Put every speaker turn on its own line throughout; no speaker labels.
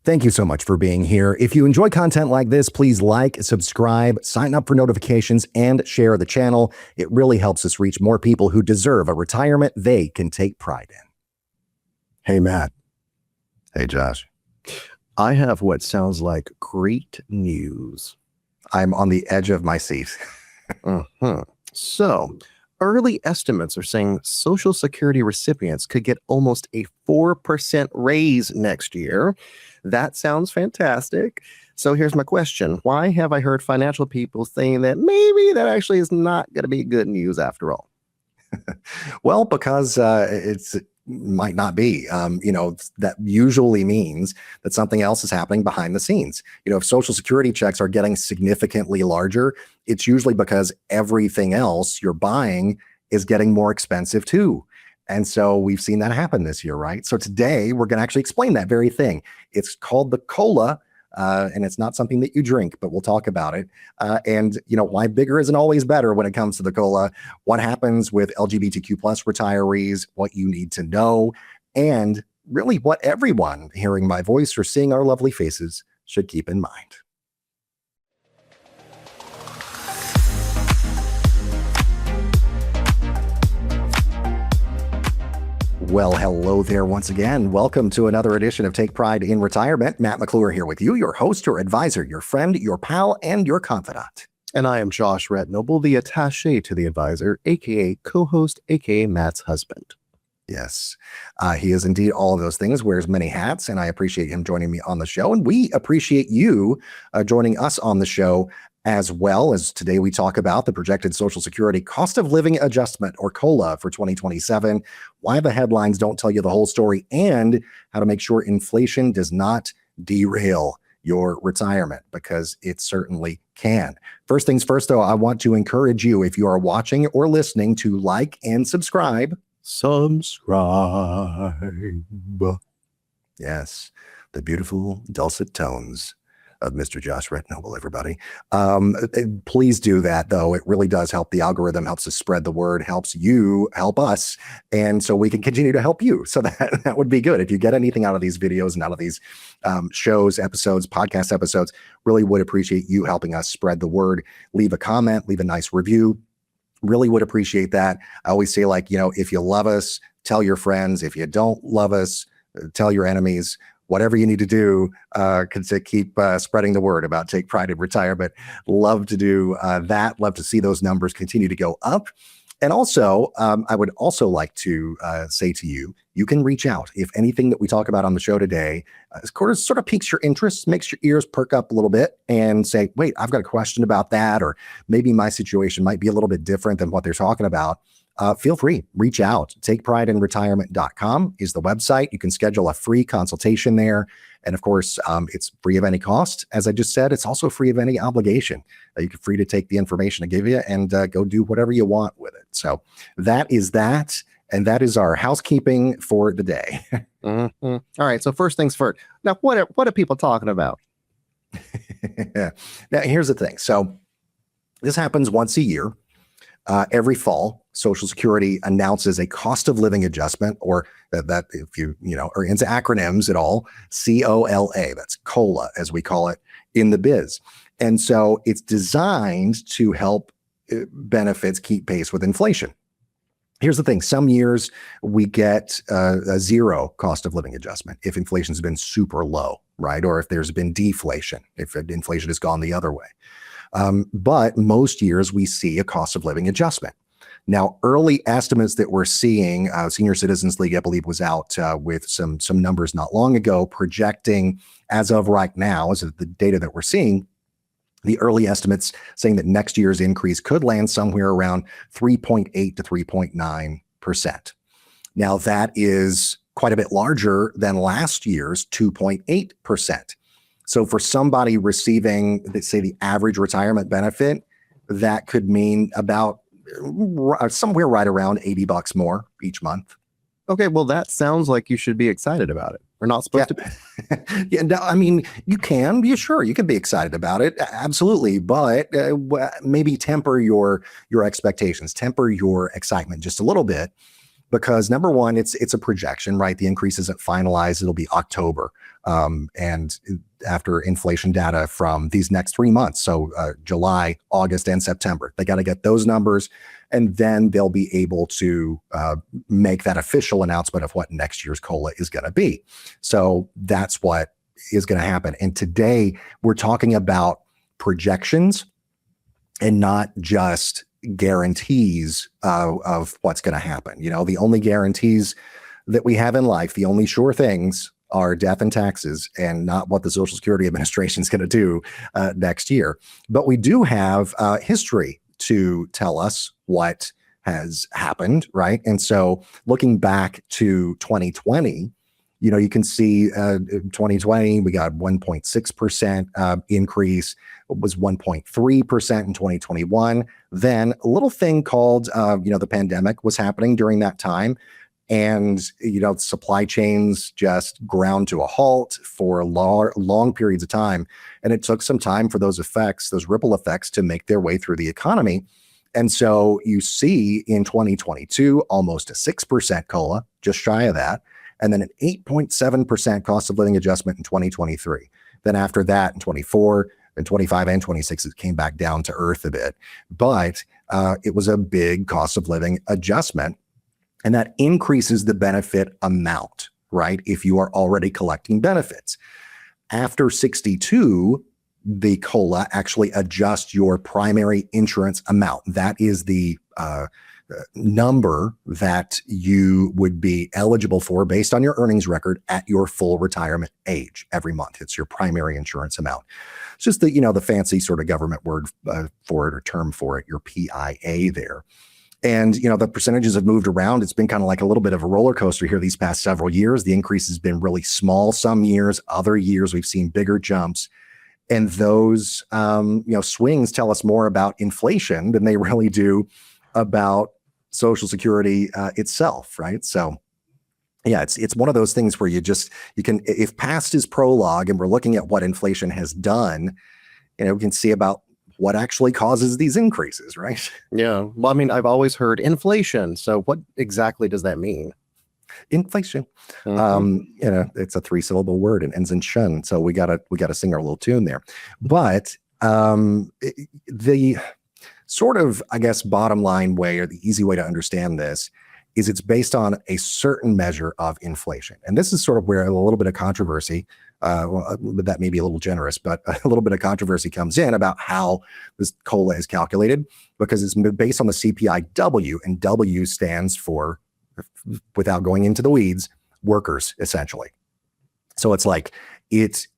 Thank you so much for being here. If you enjoy content like this, please like, subscribe, sign up for notifications, and share the channel. It really helps us reach more people who deserve a retirement they can take pride in.
Hey, Matt.
Hey, Josh.
I have what sounds like great news.
I'm on the edge of my seat.
So, early estimates are saying Social Security recipients could get almost a 4% raise next year. That sounds fantastic. So here's my question. Why have I heard financial people saying that maybe that actually is not going to be good news after all?
Well, because it might not be. That usually means that something else is happening behind the scenes. If Social Security checks are getting significantly larger, it's usually because everything else you're buying is getting more expensive too. And so we've seen that happen this year, right? So today we're going to actually explain that very thing. It's called the COLA, and it's not something that you drink, but we'll talk about it. And why bigger isn't always better when it comes to the COLA, what happens with LGBTQ plus retirees, what you need to know, and really what everyone hearing my voice or seeing our lovely faces should keep in mind. Well, hello there once again. Welcome to another edition of Take Pride in Retirement. Matt McClure here with you, your host, your advisor, your friend, your pal, and your confidant.
And I am Josh Rednoble, the attaché to the advisor, aka co-host, aka Matt's husband.
Yes, he is indeed all of those things, wears many hats, and I appreciate him joining me on the show. And we appreciate you joining us on the show as well. As today we talk about the projected Social Security cost of living adjustment, or COLA, for 2027, why the headlines don't tell you the whole story, and how to make sure inflation does not derail your retirement, because it certainly can. First things first, though, I want to encourage you, if you are watching or listening, to like and subscribe. Yes, the beautiful dulcet tones of Mr. Josh Rednoble, everybody. Please do that, though. It really does help the algorithm, helps us spread the word, helps you help us, and so we can continue to help you. So that would be good. If you get anything out of these videos and out of these shows, episodes, podcast episodes, really would appreciate you helping us spread the word. Leave a comment, leave a nice review. Really would appreciate that. I always say, if you love us, tell your friends. If you don't love us, tell your enemies. Whatever you need to do to keep spreading the word about Take Pride in Retirement. Love to do that. Love to see those numbers continue to go up. And also, I would also like to say to you, you can reach out if anything that we talk about on the show today sort of piques your interest, makes your ears perk up a little bit, and say, wait, I've got a question about that, or maybe my situation might be a little bit different than what they're talking about. Feel free, reach out. TakePrideInRetirement.com is the website. You can schedule a free consultation there. And of course, it's free of any cost. As I just said, it's also free of any obligation. You're free to take the information I give you and go do whatever you want with it. So that is that. And that is our housekeeping for the day.
Mm-hmm. All right. So first things first. Now, what are people talking about?
Now, here's the thing. So this happens once a year. Every fall, Social Security announces a cost of living adjustment, or that if you are into acronyms at all, COLA. That's COLA, as we call it in the biz. And so it's designed to help benefits keep pace with inflation. Here's the thing. Some years we get a zero cost of living adjustment if inflation's been super low, right? Or if there's been deflation, if inflation has gone the other way. But most years we see a cost of living adjustment. Now, early estimates that we're seeing, Senior Citizens League, I believe, was out with some numbers not long ago, projecting as of right now, as of the data that we're seeing, the early estimates saying that next year's increase could land somewhere around 3.8 to 3.9%. Now, that is quite a bit larger than last year's 2.8%. So for somebody receiving, let's say, the average retirement benefit, that could mean about somewhere right around $80 more each month.
Okay, well, that sounds like you should be excited about it. We're not supposed to be.
Yeah, no, I mean, you can. Yeah, sure, you can be excited about it. Absolutely. But maybe temper your expectations, temper your excitement just a little bit. Because number one, it's a projection, right? The increase isn't finalized. It'll be October And after inflation data from these next 3 months, so July, August, and September, they got to get those numbers, and then they'll be able to make that official announcement of what next year's COLA is going to be. So that's what is going to happen. And today we're talking about projections and not just guarantees of what's going to happen. You know, the only guarantees that we have in life, the only sure things are death and taxes, and not what the Social Security Administration is going to do next year. But we do have history to tell us what has happened, right? And so looking back to 2020, you know, you can see 2020, we got 1.6% increase. It was 1.3% in 2021. Then a little thing called, the pandemic was happening during that time. And, supply chains just ground to a halt for long periods of time. And it took some time for those effects, those ripple effects, to make their way through the economy. And so you see in 2022, almost a 6% COLA, just shy of that. And then an 8.7% cost of living adjustment in 2023. Then after that, in 24 and 25 and 26, it came back down to earth a bit. But it was a big cost of living adjustment. And that increases the benefit amount, right? If you are already collecting benefits. After 62, the COLA actually adjusts your primary insurance amount. That is the number that you would be eligible for based on your earnings record at your full retirement age every month. It's your primary insurance amount. It's just the fancy sort of government word for it, or term for it, your PIA there. And, the percentages have moved around. It's been kind of like a little bit of a roller coaster here these past several years. The increase has been really small some years. Other years, we've seen bigger jumps. And those, swings tell us more about inflation than they really do about Social Security itself, right? So, yeah, it's one of those things where you can, if past is prologue and we're looking at what inflation has done, we can see about what actually causes these increases, right?
Yeah. Well, I mean, I've always heard inflation. So what exactly does that mean?
Inflation.
Mm-hmm.
It's a 3-syllable word and ends in shun. So we gotta sing our little tune there. But the sort of, I guess, bottom line way, or the easy way to understand this, is it's based on a certain measure of inflation. And this is sort of where a little bit of controversy, that may be a little generous, but a little bit of controversy comes in about how this COLA is calculated, because it's based on the CPI-W, and W stands for, without going into the weeds, workers, essentially. So it's like, it's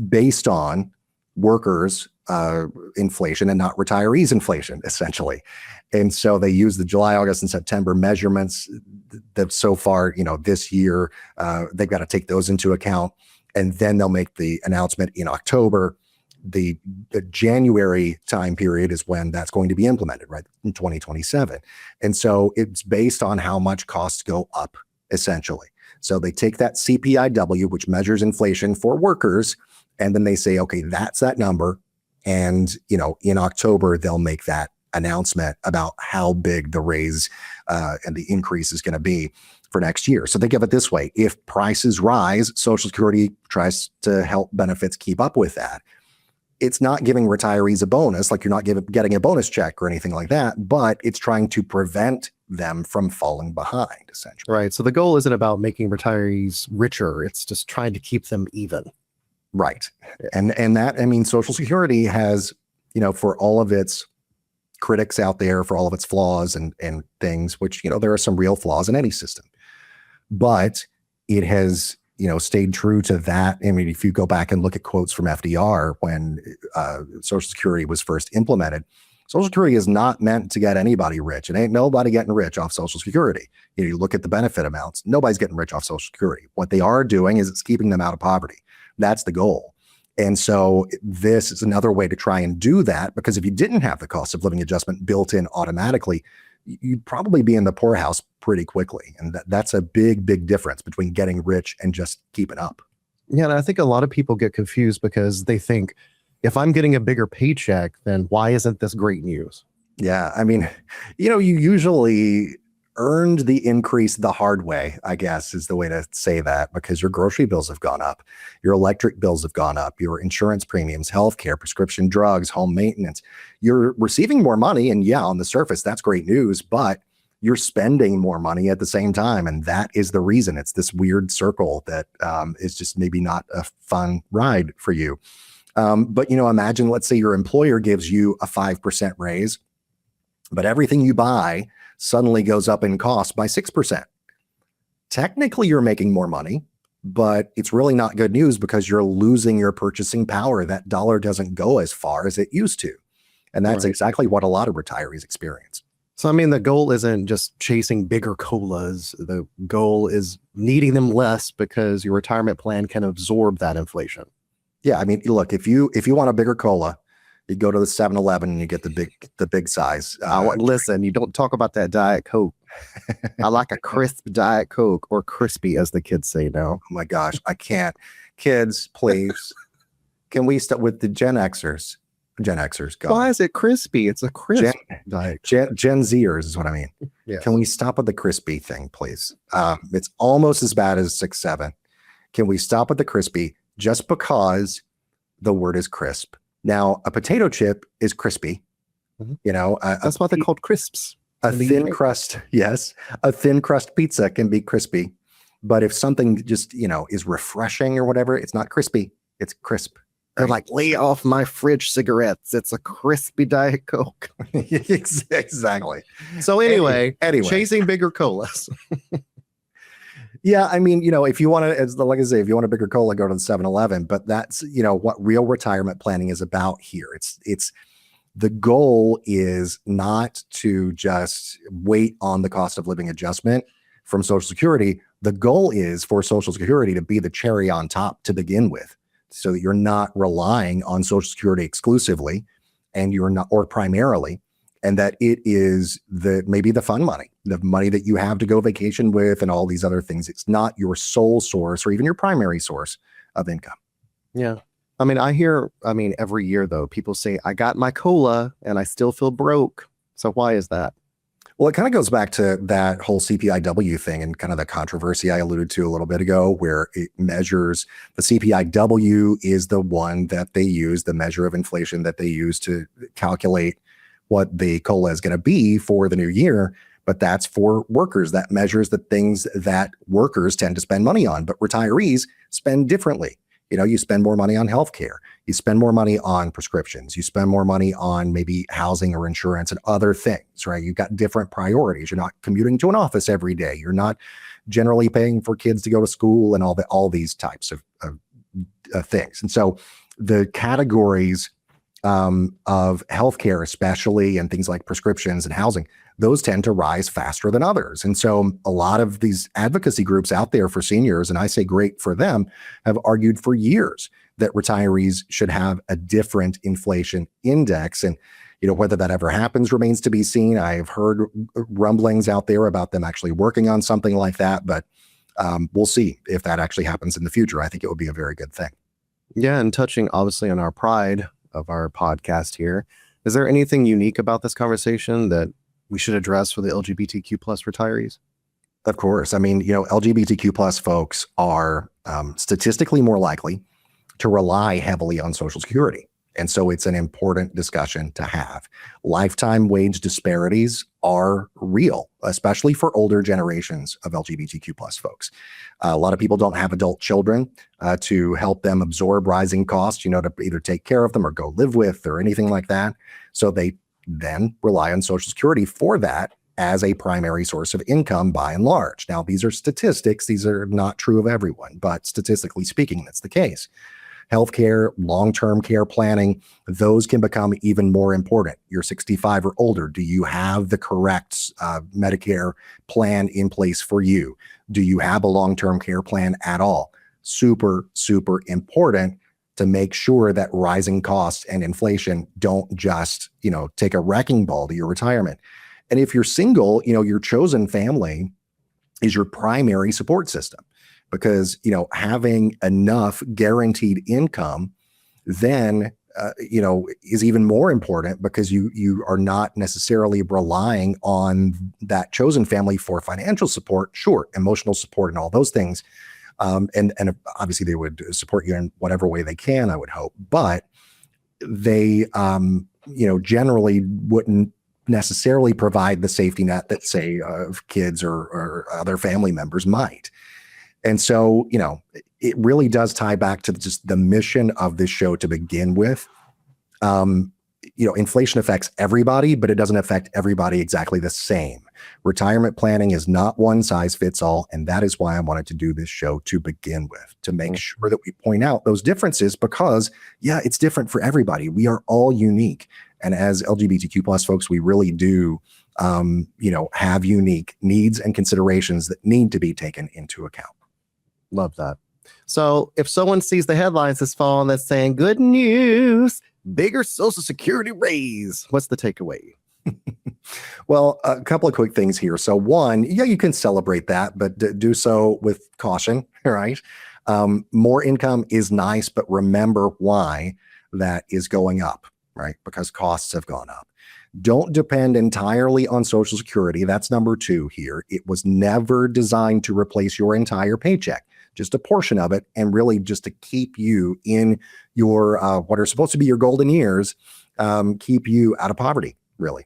based on workers inflation and not retirees inflation, essentially. And so they use the July, August, and September measurements that so far, this year, they've got to take those into account. And then they'll make the announcement in October. The January time period is when that's going to be implemented, right, in 2027. And so it's based on how much costs go up, essentially. So they take that CPI-W, which measures inflation for workers, and then they say, okay, that's that number. And, in October, they'll make that announcement about how big the raise and the increase is going to be for next year. So think of it this way. If prices rise, Social Security tries to help benefits keep up with that. It's not giving retirees a bonus, like you're not getting a bonus check or anything like that, but it's trying to prevent them from falling behind, essentially.
Right. So the goal isn't about making retirees richer. It's just trying to keep them even.
Right. And that, Social Security has, for all of its critics out there, for all of its flaws and things, which, there are some real flaws in any system, but it has, stayed true to that. If you go back and look at quotes from FDR when Social Security was first implemented, Social Security is not meant to get anybody rich. It ain't nobody getting rich off Social Security. You look at the benefit amounts, nobody's getting rich off Social Security. What they are doing is it's keeping them out of poverty. That's the goal. And so this is another way to try and do that, because if you didn't have the cost of living adjustment built in automatically, you'd probably be in the poorhouse pretty quickly. And that's a big, big difference between getting rich and just keeping up.
Yeah, and I think a lot of people get confused because they think, if I'm getting a bigger paycheck, then why isn't this great news?
Yeah, you usually earned the increase the hard way, I guess is the way to say that, because your grocery bills have gone up, your electric bills have gone up, your insurance premiums, healthcare, prescription drugs, home maintenance. You're receiving more money. And yeah, on the surface, that's great news, but you're spending more money at the same time. And that is the reason. It's this weird circle that is just maybe not a fun ride for you. But, imagine, let's say your employer gives you a 5% raise, but everything you buy suddenly goes up in cost by 6%. Technically, you're making more money, but it's really not good news because you're losing your purchasing power. That dollar doesn't go as far as it used to. And that's exactly what a lot of retirees experience.
So, the goal isn't just chasing bigger colas. The goal is needing them less because your retirement plan can absorb that inflation.
Yeah. Look, if you want a bigger cola, you go to the 7-Eleven and you get the big size.
Listen, you don't talk about that Diet Coke. I like a crisp Diet Coke, or crispy, as the kids say now.
Oh my gosh, I can't. Kids, please. Can we start with the Gen Xers? Gen Xers, go.
Why is it crispy? It's a crisp Diet Coke.
Gen Zers is what I mean.
Yes.
Can we stop with the crispy thing, please? It's almost as bad as 6-7. Can we stop with the crispy just because the word is crisp? Now, a potato chip is crispy. Mm-hmm.
That's why they're called crisps.
A thin crust, yes. A thin crust pizza can be crispy. But if something just, is refreshing or whatever, it's not crispy. It's crisp.
They're like, lay off my fridge cigarettes. It's a crispy Diet Coke.
Exactly.
So anyway,
chasing
bigger colas.
Yeah, if you want to, like I say, if you want a bigger cola, go to the 7-Eleven. But that's, what real retirement planning is about here. It's the goal is not to just wait on the cost of living adjustment from Social Security. The goal is for Social Security to be the cherry on top to begin with, so that you're not relying on Social Security exclusively, and you're not, or primarily, and that it is maybe the fun money, the money that you have to go vacation with and all these other things. It's not your sole source or even your primary source of income.
Yeah. I hear every year though, people say, I got my cola and I still feel broke. So why is that?
Well, it kind of goes back to that whole CPIW thing and kind of the controversy I alluded to a little bit ago, where it measures, the CPIW is the one that they use, the measure of inflation that they use to calculate what the COLA is going to be for the new year. But that's for workers. That measures the things that workers tend to spend money on, but retirees spend differently. You spend more money on healthcare. You spend more money on prescriptions. You spend more money on maybe housing or insurance and other things, right? You've got different priorities. You're not commuting to an office every day. You're not generally paying for kids to go to school and all these types of things. And so the categories of healthcare, especially, and things like prescriptions and housing, those tend to rise faster than others. And so a lot of these advocacy groups out there for seniors, and I say great for them, have argued for years that retirees should have a different inflation index. And, whether that ever happens remains to be seen. I've heard rumblings out there about them actually working on something like that, but we'll see if that actually happens in the future. I think it would be a very good thing.
Yeah. And touching obviously on our pride of our podcast here, is there anything unique about this conversation that we should address for the LGBTQ plus retirees?
Of course. LGBTQ plus folks are statistically more likely to rely heavily on Social Security. And so it's an important discussion to have. Lifetime wage disparities are real, especially for older generations of LGBTQ plus folks. A lot of people don't have adult children to help them absorb rising costs, to either take care of them or go live with or anything like that. So they then rely on Social Security for that as a primary source of income by and large. Now, these are statistics. These are not true of everyone, but statistically speaking, that's the case. Healthcare, long-term care planning, those can become even more important. You're 65 or older. Do you have the correct Medicare plan in place for you? Do you have a long-term care plan at all? Super, super important to make sure that rising costs and inflation don't just, take a wrecking ball to your retirement. And if you're single, your chosen family is your primary support system. Because, having enough guaranteed income then is even more important because you are not necessarily relying on that chosen family for financial support. Sure, emotional support and all those things. And obviously they would support you in whatever way they can, I would hope. But they, generally wouldn't necessarily provide the safety net that, say, kids or other family members might. And so, it really does tie back to just the mission of this show to begin with. Inflation affects everybody, but it doesn't affect everybody exactly the same. Retirement planning is not one size fits all. And that is why I wanted to do this show to begin with, to make sure that we point out those differences because, it's different for everybody. We are all unique. And as LGBTQ plus folks, we really do, have unique needs and considerations that need to be taken into account.
Love that. So if someone sees the headlines this fall and that's saying, good news, bigger Social Security raise, what's the takeaway?
Well, a couple of quick things here. So one, you can celebrate that, but do so with caution, right? More income is nice, but remember why that is going up, right? Because costs have gone up. Don't depend entirely on Social Security. That's number two here. It was never designed to replace your entire paycheck, just a portion of it, and really just to keep you in your, what are supposed to be your golden years, keep you out of poverty, really.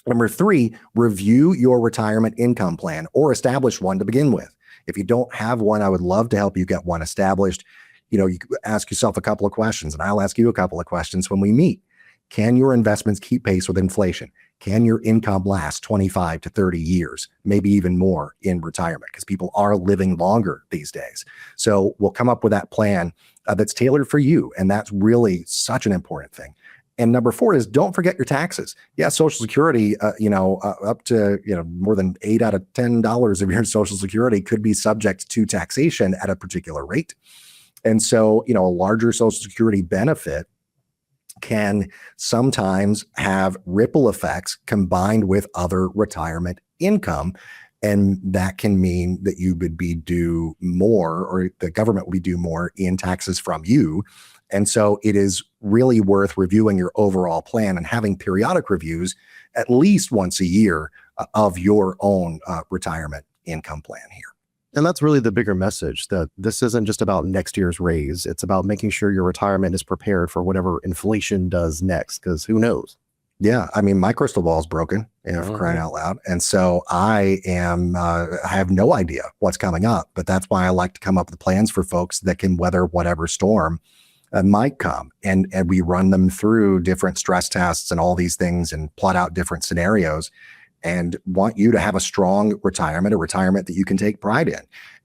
Number three, review your retirement income plan or establish one to begin with. If you don't have one, I would love to help you get one established. You ask yourself a couple of questions, and I'll ask you a couple of questions when we meet. Can your investments keep pace with inflation? Can your income last 25 to 30 years, maybe even more in retirement? Because people are living longer these days. So we'll come up with that plan that's tailored for you. And that's really such an important thing. And number four is don't forget your taxes. Yeah, Social Security, up to more than $8 out of $10 of your Social Security could be subject to taxation at a particular rate. And so, a larger Social Security benefit can sometimes have ripple effects combined with other retirement income. And that can mean that you would be due more, or the government will be due more in taxes from you. And so it is really worth reviewing your overall plan and having periodic reviews at least once a year of your own retirement income plan here.
And that's really the bigger message, that this isn't just about next year's raise. It's about making sure your retirement is prepared for whatever inflation does next, because who knows?
Yeah. I mean, my crystal ball is broken, for crying out loud. And so I have no idea what's coming up, but that's why I like to come up with plans for folks that can weather whatever storm might come. And we run them through different stress tests and all these things and plot out different scenarios, and want you to have a strong retirement, a retirement that you can take pride in.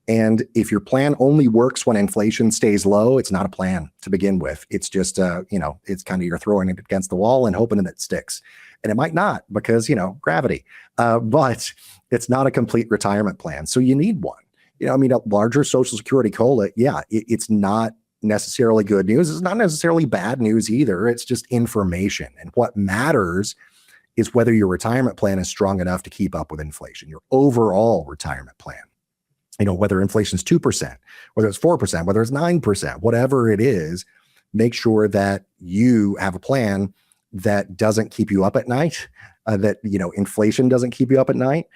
And if your plan only works when inflation stays low, it's not a plan to begin with. It's just, it's kind of you're throwing it against the wall and hoping that it sticks. And it might not because, gravity. But it's not a complete retirement plan. So you need one. A larger Social Security COLA, it's not necessarily good news. It's not necessarily bad news either. It's just information. And what matters is whether your retirement plan is strong enough to keep up with inflation, your overall retirement plan. Whether inflation is 2%, whether it's 4%, whether it's 9%, whatever it is, make sure that you have a plan that doesn't keep you up at night, that, inflation doesn't keep you up at night.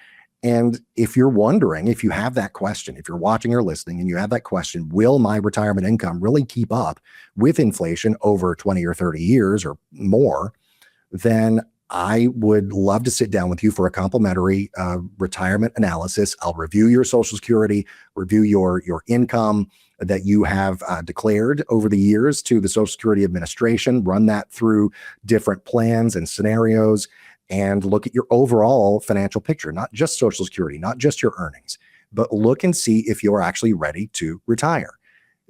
And if you're wondering, if you have that question, if you're watching or listening and you have that question, will my retirement income really keep up with inflation over 20 or 30 years or more, then I would love to sit down with you for a complimentary retirement analysis. I'll review your Social Security, review your income that you have declared over the years to the Social Security Administration, run that through different plans and scenarios, and look at your overall financial picture, not just Social Security, not just your earnings, but look and see if you're actually ready to retire.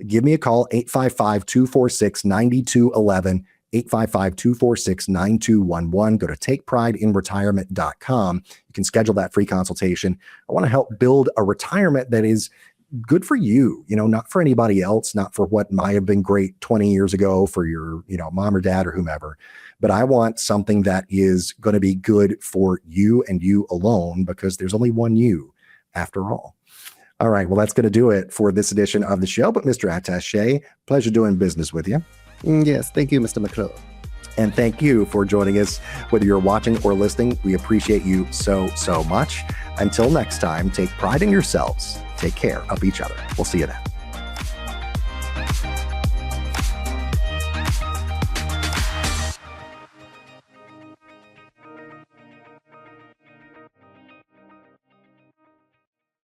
Give me a call, 855-246-9211. 855-246-9211. Go to takeprideinretirement.com. You can schedule that free consultation. I want to help build a retirement that is good for you, not for anybody else, not for what might have been great 20 years ago for your, mom or dad or whomever. But I want something that is going to be good for you and you alone, because there's only one you after all. All right. Well, that's going to do it for this edition of the show. But Mr. Attaché, pleasure doing business with you.
Yes, thank you, Mr. McClure.
And thank you for joining us, whether you're watching or listening. We appreciate you so much. Until next time, take pride in yourselves. Take care of each other. We'll see you then.